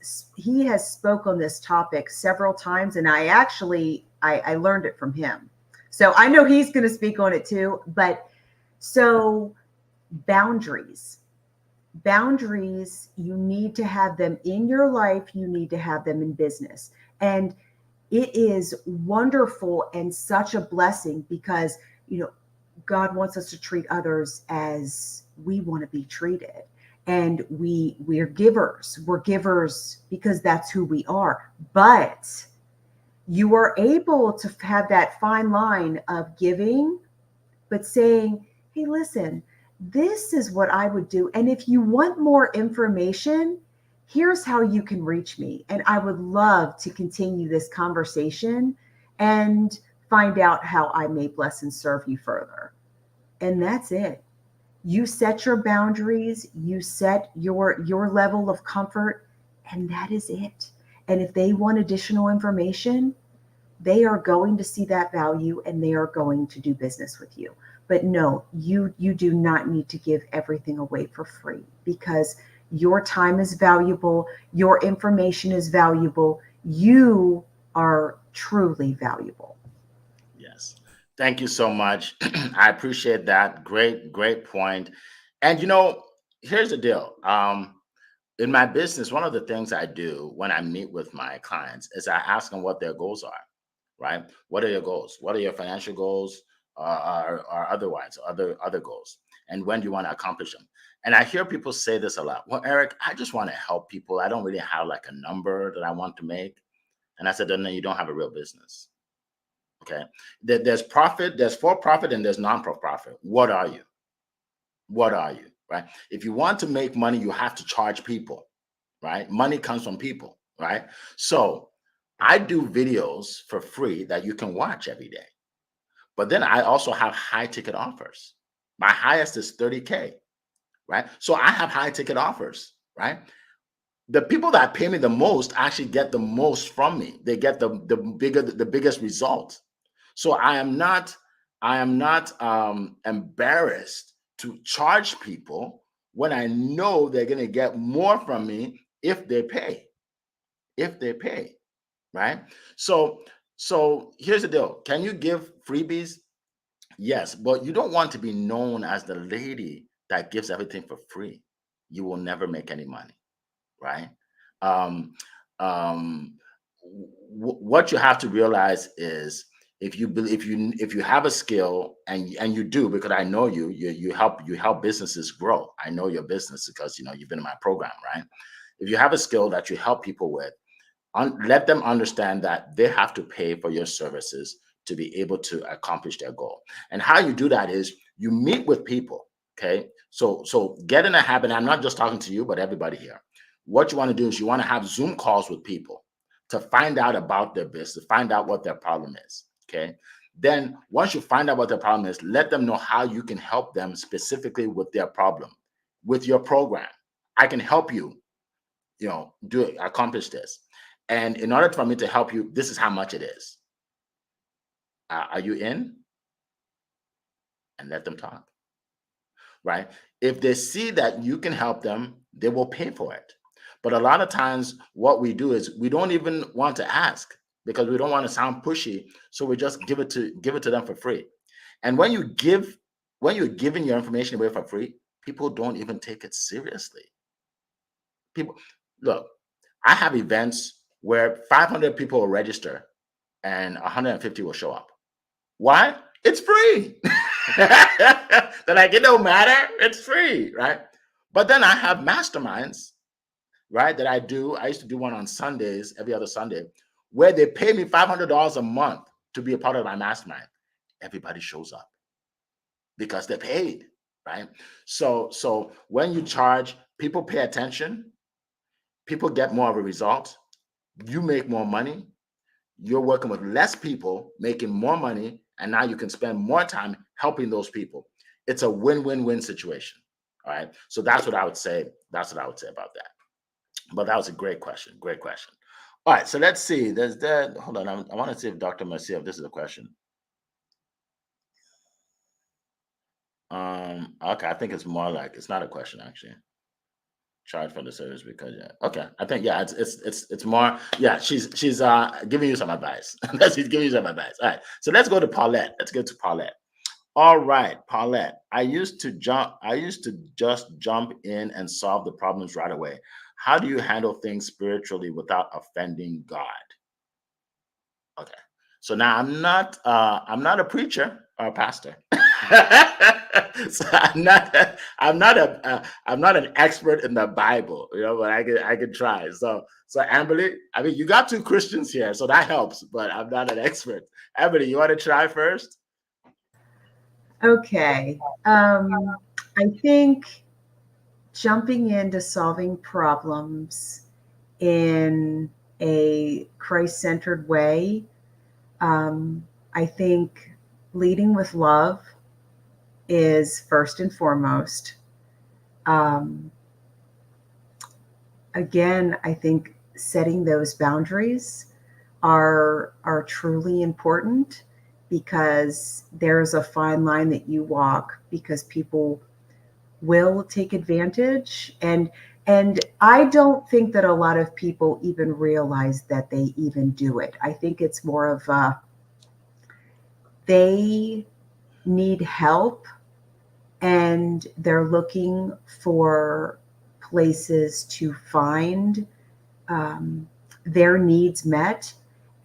spoke on this topic several times, and I learned it from him. So I know he's going to speak on it too. But so boundaries, boundaries, you need to have them in your life. You need to have them in business, and it is wonderful and such a blessing because you know God wants us to treat others as we want to be treated. And we're givers because that's who we are. But you are able to have that fine line of giving, but saying, hey, listen, this is what I would do. And if you want more information, here's how you can reach me. And I would love to continue this conversation and find out how I may bless and serve you further. And that's it. You set your boundaries, you set your level of comfort, and that is it. And if they want additional information, they are going to see that value and they are going to do business with you. But no, you do not need to give everything away for free, because your time is valuable, your information is valuable, you are truly valuable. Yes. Thank you so much. I appreciate that. Great point. And here's the deal. In my business, one of the things I do when I meet with my clients is I ask them what their goals are, right? What are your goals? What are your financial goals, or otherwise, other goals? And when do you want to accomplish them? And I hear people say this a lot. Well, Eric, I just want to help people. I don't really have like a number that I want to make. And I said, then you don't have a real business. Okay. There's profit, there's for profit, and there's non-for-profit. What are you? What are you? Right? If you want to make money, you have to charge people, right? Money comes from people, right? So I do videos for free that you can watch every day. But then I also have high ticket offers. My highest is 30K, right? So I have high ticket offers, right? The people that pay me the most actually get the most from me. They get the biggest result. So I am not embarrassed to charge people when I know they're going to get more from me if they pay. If they pay, right? So here's the deal. Can you give freebies? Yes, but you don't want to be known as the lady that gives everything for free. You will never make any money, right? Um, what you have to realize is if you have a skill, and you do, because I know you help businesses grow. I know your business because you've been in my program, right? If you have a skill that you help people with, let them understand that they have to pay for your services to be able to accomplish their goal. And how you do that is you meet with people. Okay, so get in a habit. I'm not just talking to you, but everybody here. What you want to do is you want to have Zoom calls with people to find out about their business, find out what their problem is. Okay, then once you find out what their problem is, let them know how you can help them specifically with their problem, with your program. I can help you, accomplish this. And in order for me to help you, this is how much it is. Are you in? And let them talk. Right? If they see that you can help them, they will pay for it. But a lot of times what we do is we don't even want to ask because we don't want to sound pushy. So we just give it to them for free. And when you're giving your information away for free, people don't even take it seriously. People, look, I have events where 500 people will register and 150 will show up. Why? It's free. They're like, it don't matter. It's free, right? But then I have masterminds, right, that I do. I used to do one on Sundays, every other Sunday, where they pay me $500 a month to be a part of my mastermind. Everybody shows up because they're paid, right? So when you charge, people pay attention. People get more of a result. You make more money. You're working with less people, making more money, and now you can spend more time helping those people. It's a win-win-win situation. All right. So that's what I would say. That's what I would say about that. But that was a great question. Great question. All right, so let's see. There's that. Hold on. I want to see if Dr. Mercia, if this is a question. Okay, I think it's more like it's not a question actually. Charge for the service because yeah. Okay, I think yeah, it's more yeah. She's giving you some advice. She's giving you some advice. All right, so let's go to Paulette. Let's go to Paulette. All right, Paulette. I used to just jump in and solve the problems right away. How do you handle things spiritually without offending God? Okay. So now I'm not a preacher or a pastor. So I'm not an expert in the Bible, but I can try. So Amberly, I mean you got two Christians here, so that helps, but I'm not an expert. Amberly, you want to try first? Okay. I think jumping into solving problems in a Christ centered way, I think leading with love is first and foremost. Um, again, I think setting those boundaries are truly important because there's a fine line that you walk because people will take advantage and I don't think that a lot of people even realize that they even do it. I think it's more of they need help and they're looking for places to find um, their needs met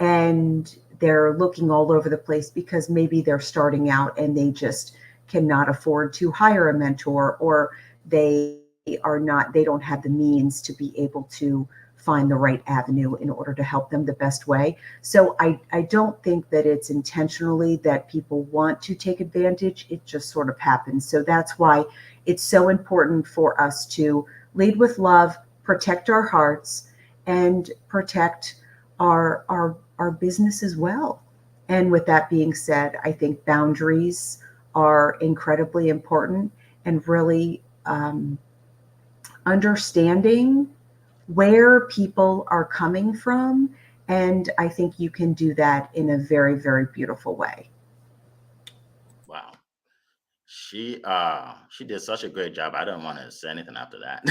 and they're looking all over the place because maybe they're starting out and they just cannot afford to hire a mentor or they don't have the means to be able to find the right avenue in order to help them the best way. So I don't think that it's intentionally that people want to take advantage. It just sort of happens. So that's why it's so important for us to lead with love, protect our hearts, and protect our business as well. And with that being said, I think boundaries are incredibly important and really understanding where people are coming from. And I think you can do that in a very, very beautiful way. Wow. She did such a great job. I don't want to say anything after that.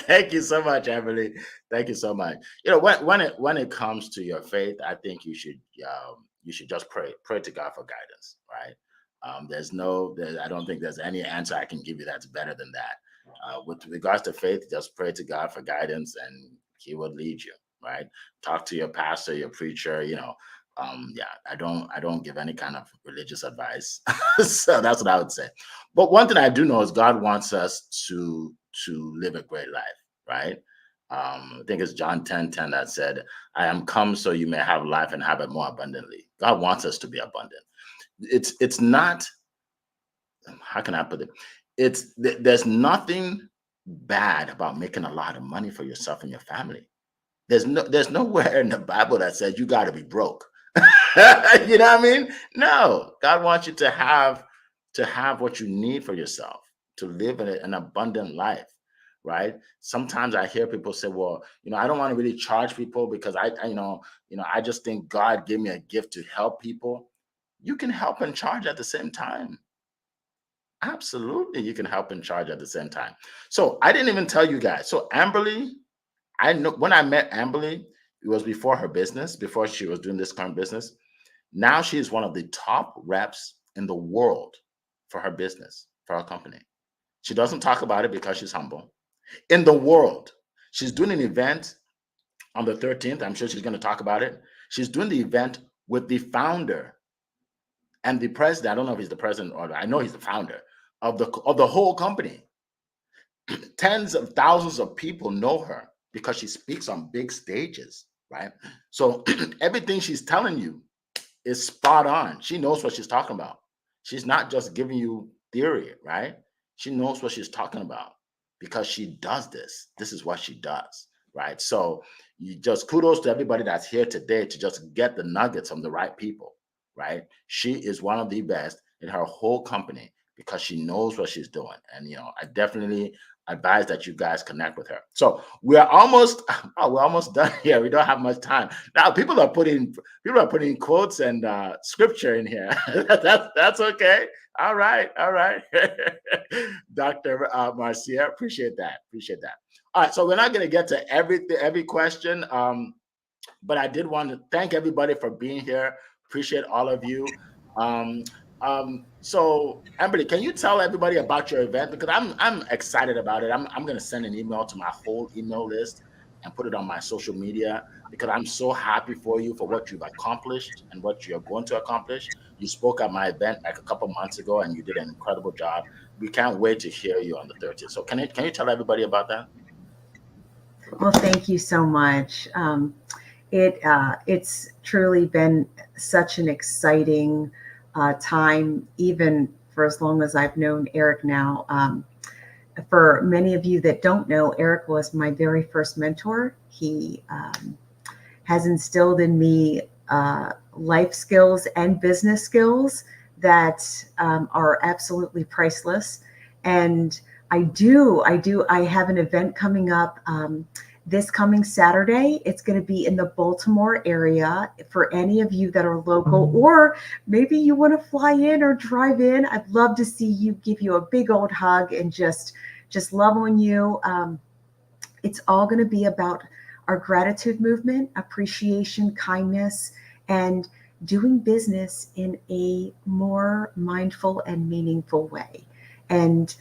Thank you so much, Emily. Thank you so much. When it comes to your faith, I think you should just pray to God for guidance, right? I don't think there's any answer I can give you that's better than that. With regards to faith, just pray to God for guidance, and He will lead you, right? Talk to your pastor, your preacher, yeah, I don't give any kind of religious advice. So that's what I would say. But one thing I do know is God wants us to live a great life, right? I think it's John 10:10 that said, I am come so you may have life and have it more abundantly. God wants us to be abundant. It's not, how can I put it? There's nothing bad about making a lot of money for yourself and your family. There's nowhere in the Bible that says you got to be broke. You know what I mean? No, God wants you to have what you need for yourself, to live in an abundant life, right? Sometimes I hear people say, "Well, I don't want to really charge people because I just think God gave me a gift to help people." You can help and charge at the same time. Absolutely, you can help and charge at the same time. So I didn't even tell you guys. So Amberly, I know when I met Amberly, it was before her business, before she was doing this current business. Now she is one of the top reps in the world for her business, for her company. She doesn't talk about it because she's humble. In the world, she's doing an event on the 13th. I'm sure she's going to talk about it. She's doing the event with the founder and the president. I don't know if he's the president or I know he's the founder of the whole company. Tens of thousands of people know her because she speaks on big stages, right? So everything she's telling you is spot on. She knows what she's talking about. She's not just giving you theory, right? She knows what she's talking about because she does this. This is what she does, right? So you just kudos to everybody that's here today to just get the nuggets from the right people, right? She is one of the best in her whole company because she knows what she's doing. And I definitely advise that you guys connect with her. So we're almost done here. We don't have much time now. People are putting quotes and scripture in here. That's okay. All right. Dr. Marcia, appreciate that. All right, so we're not going to get to every question, but I did want to thank everybody for being here. Appreciate all of you. So Amberly, can you tell everybody about your event? Because I'm excited about it. I'm going to send an email to my whole email list and put it on my social media, because I'm so happy for you for what you've accomplished and what you're going to accomplish. You spoke at my event like a couple months ago, and you did an incredible job. We can't wait to hear you on the 30th. So can you tell everybody about that? Well, thank you so much. It's truly been such an exciting time, even for as long as I've known Eric now. For many of you that don't know, Eric was my very first mentor. He has instilled in me life skills and business skills that are absolutely priceless. And I have an event coming up this coming Saturday. It's going to be in the Baltimore area. For any of you that are local, or maybe you want to fly in or drive in, I'd love to see you, give you a big old hug and just love on you. It's all going to be about our gratitude movement, appreciation, kindness, and doing business in a more mindful and meaningful way. And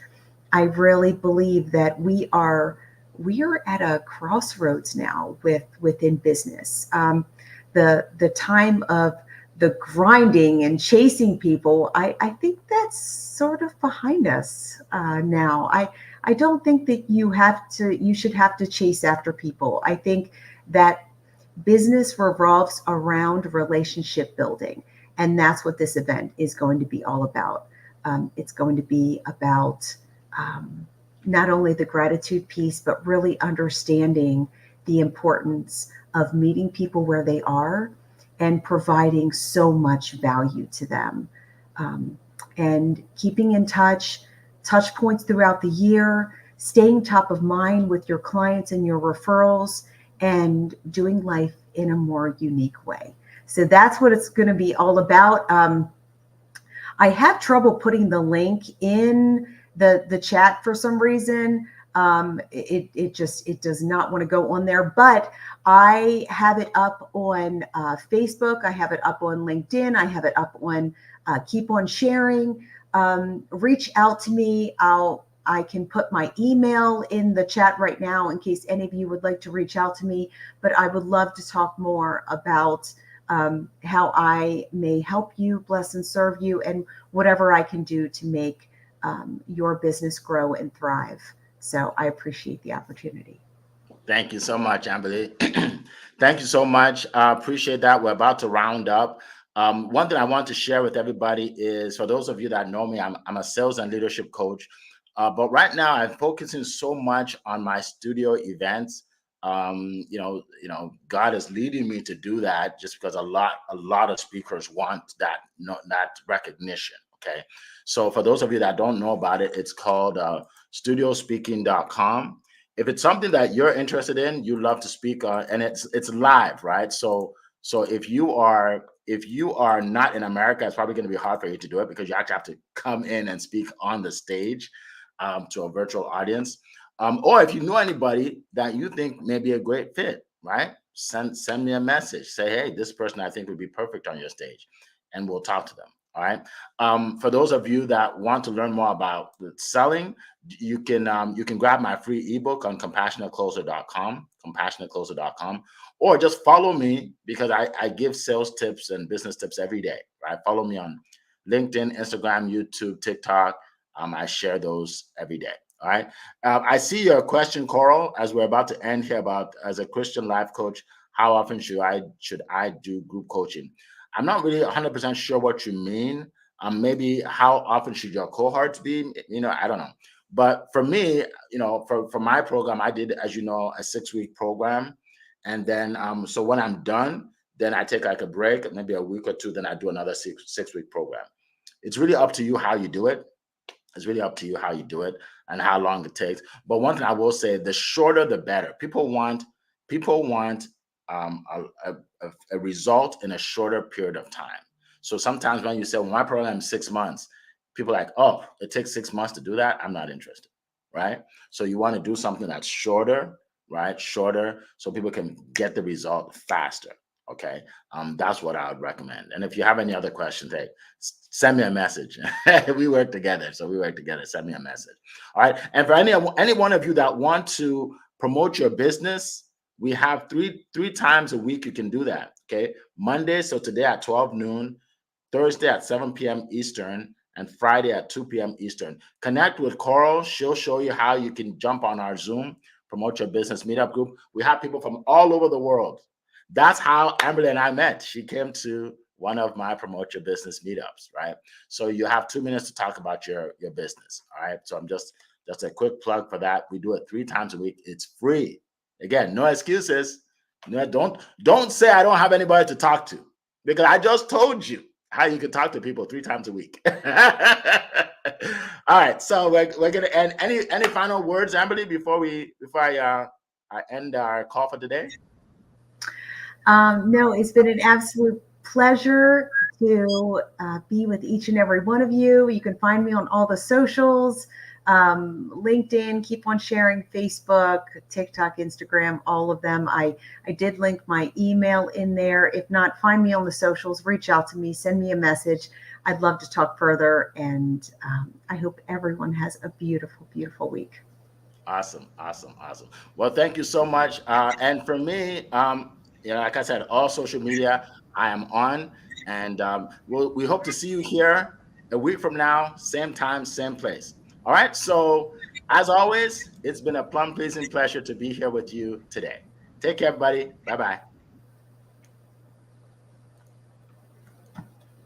I really believe that we are at a crossroads now within business. The time of the grinding and chasing people, I think that's sort of behind us now. I don't think that you should have to chase after people. I think that business revolves around relationship building, and that's what this event is going to be all about. It's going to be about not only the gratitude piece, but really understanding the importance of meeting people where they are and providing so much value to them, and keeping in touch points throughout the year, staying top of mind with your clients and your referrals, and doing life in a more unique way. So that's what it's going to be all about. I have trouble putting the link in the chat for some reason. It does not want to go on there, but I have it up on Facebook. I have it up on LinkedIn. I have it up on Keep On Sharing. Reach out to me. I can put my email in the chat right now in case any of you would like to reach out to me, but I would love to talk more about how I may help you, bless and serve you, and whatever I can do to make your business grow and thrive. So I appreciate the opportunity. Thank you so much, Amberly. Thank you so much. I appreciate that. We're about to round up. One thing I want to share with everybody is, for those of you that know me, I'm a sales and leadership coach. But right now I'm focusing so much on my studio events. God is leading me to do that just because a lot of speakers want that recognition. Okay. So for those of you that don't know about it, it's called studiospeaking.com. If it's something that you're interested in, you love to speak on, and it's live, right? So if you are not in America, it's probably going to be hard for you to do it because you actually have to come in and speak on the stage to a virtual audience. Or if you know anybody that you think may be a great fit, right? Send me a message. Say, hey, this person I think would be perfect on your stage, and we'll talk to them. All right. For those of you that want to learn more about selling, you can grab my free ebook on compassionatecloser.com, or just follow me because I give sales tips and business tips every day. Right. Follow me on LinkedIn, Instagram, YouTube, TikTok. I share those every day. All right. I see your question, Coral, as we're about to end here, about, as a Christian life coach, how often should I do group coaching? I'm not really 100% sure what you mean. Maybe how often should your cohorts be? I don't know. But for me, for my program, I did, as you know, a 6-week program. And then, so when I'm done, then I take like a break, maybe a week or two, then I do another 6-week program. It's really up to you how you do it. It's really up to you how you do it and how long it takes. But one thing I will say, the shorter the better. People want a result in a shorter period of time. So sometimes when you say, well, my program is 6 months, people are like, oh, it takes 6 months to do that. I'm not interested, right? So you want to do something that's shorter, right? Shorter, so people can get the result faster. Okay, that's what I would recommend. And if you have any other questions, hey, send me a message. We work together, so we work together. Send me a message. All right. And for any one of you that want to promote your business, we have three times a week you can do that. Okay, Monday, so today at 12 noon, Thursday at 7 p.m. Eastern, and Friday at 2 p.m. Eastern. Connect with Coral. She'll show you how you can jump on our Zoom, promote your business meetup group. We have people from all over the world. That's how Amberly and I met. She came to one of my promote your business meetups, right? So you have 2 minutes to talk about your business, all right? So I'm just a quick plug for that. We do it 3 times a week. It's free. Again, no excuses. No, don't say I don't have anybody to talk to, because I just told you how you can talk to people 3 times a week. All right, so we're gonna end. Any final words, Amberly, before I end our call for today? No, it's been an absolute pleasure to be with each and every one of you. You can find me on all the socials, LinkedIn, keep on sharing, Facebook, TikTok, Instagram, all of them. I did link my email in there. If not, find me on the socials, reach out to me, send me a message. I'd love to talk further, and I hope everyone has a beautiful, beautiful week. Awesome. Well, thank you so much. And for me, like I said, all social media I am on, and we hope to see you here a week from now, same time, same place. All right. So as always, it's been a plum pleasing pleasure to be here with you today. Take care, everybody. Bye-bye.